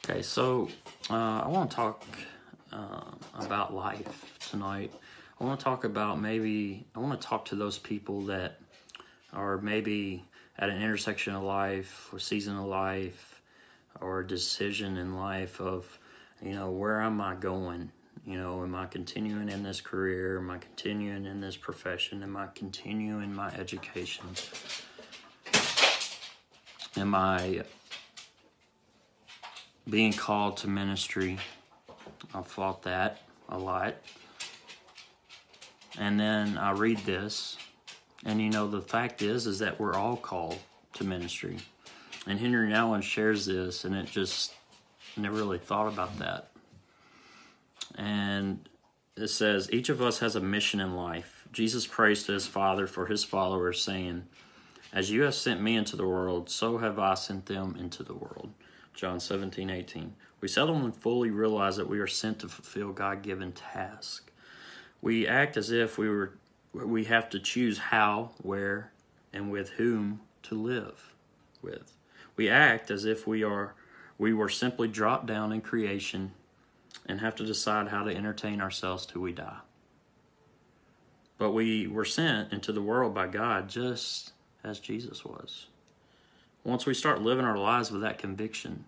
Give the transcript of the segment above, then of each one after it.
Okay, so I want to talk about life tonight. I want to talk about I want to talk to those people that are maybe at an intersection of life or season of life or a decision in life of, where am I going? Am I continuing in this career? Am I continuing in this profession? Am I continuing my education? Am I being called to ministry? I've thought that a lot. And then I read this, and the fact is that we're all called to ministry. And Henry Nouwen shares this, and it just never really thought about that. And it says, each of us has a mission in life. Jesus prays to his Father for his followers, saying, "As you have sent me into the world, so have I sent them into the world." John 17:18. We seldom fully realize that we are sent to fulfill God-given tasks. We act as if we have to choose how, where, and with whom to live with. We act as if we were simply dropped down in creation and have to decide how to entertain ourselves till we die. But we were sent into the world by God just as Jesus was. Once we start living our lives with that conviction,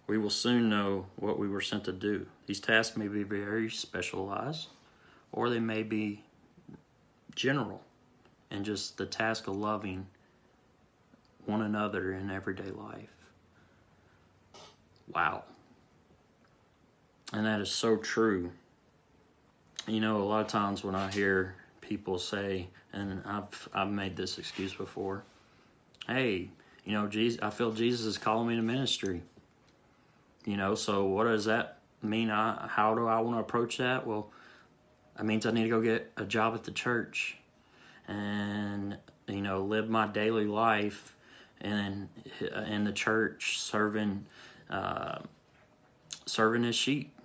we will soon know what we were sent to do. These tasks may be very specialized, or they may be general, and just the task of loving one another in everyday life. Wow. And that is so true. A lot of times when I hear people say, and I've made this excuse before, hey, Jesus, I feel Jesus is calling me to ministry. So what does that mean? How do I want to approach that? Well, that means I need to go get a job at the church and, live my daily life in the church, serving his sheep.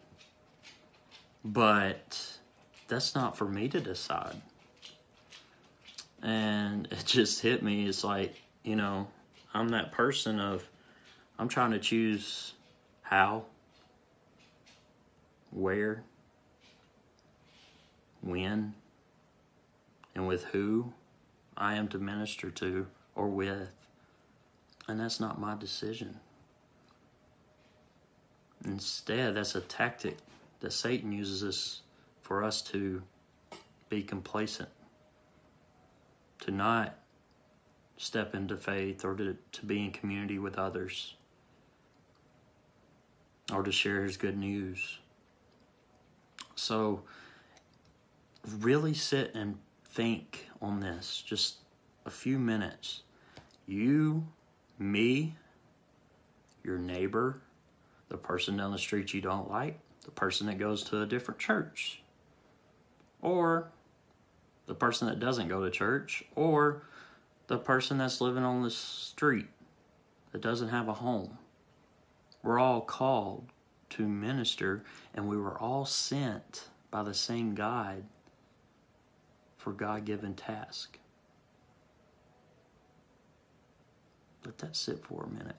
But that's not for me to decide. And it just hit me. It's like, I'm that person I'm trying to choose how, where, when, and with who I am to minister to or with. And that's not my decision. Instead, that's a tactic that Satan uses for us to be complacent, to not step into faith or to be in community with others or to share his good news. So really sit and think on this, just a few minutes. You, me, your neighbor, the person down the street you don't like, the person that goes to a different church, or the person that doesn't go to church, or the person that's living on the street that doesn't have a home. We're all called to minister, and we were all sent by the same God for God-given task. Let that sit for a minute.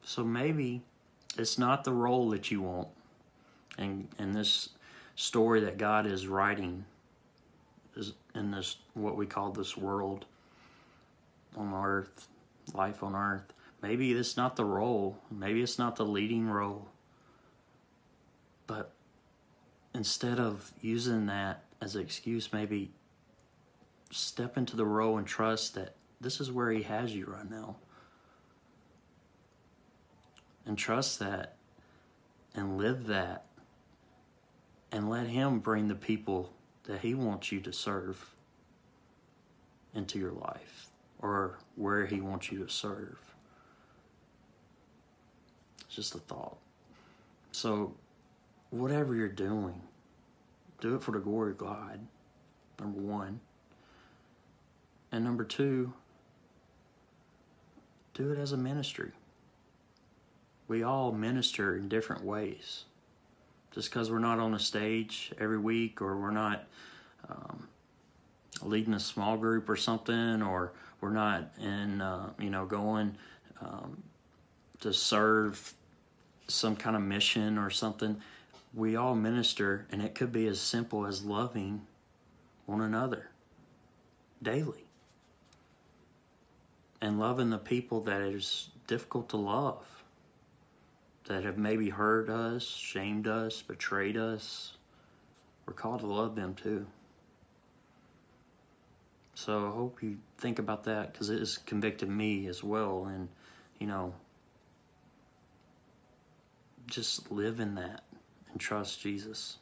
So maybe it's not the role that you want. And this story that God is writing is in this, what we call this world on earth, life on earth. Maybe it's not the role. Maybe it's not the leading role. But instead of using that as an excuse, maybe step into the role and trust that this is where he has you right now. And trust that and live that and let him bring the people that he wants you to serve into your life or where he wants you to serve. It's just a thought. So whatever you're doing, do it for the glory of God, number one. And number two, do it as a ministry. We all minister in different ways. Just because we're not on a stage every week, or we're not leading a small group or something, or we're not in, going to serve some kind of mission or something. We all minister, and it could be as simple as loving one another daily. And loving the people that is difficult to love, that have maybe hurt us, shamed us, betrayed us. We're called to love them too. So I hope you think about that, because it has convicted me as well. And, just live in that and trust Jesus.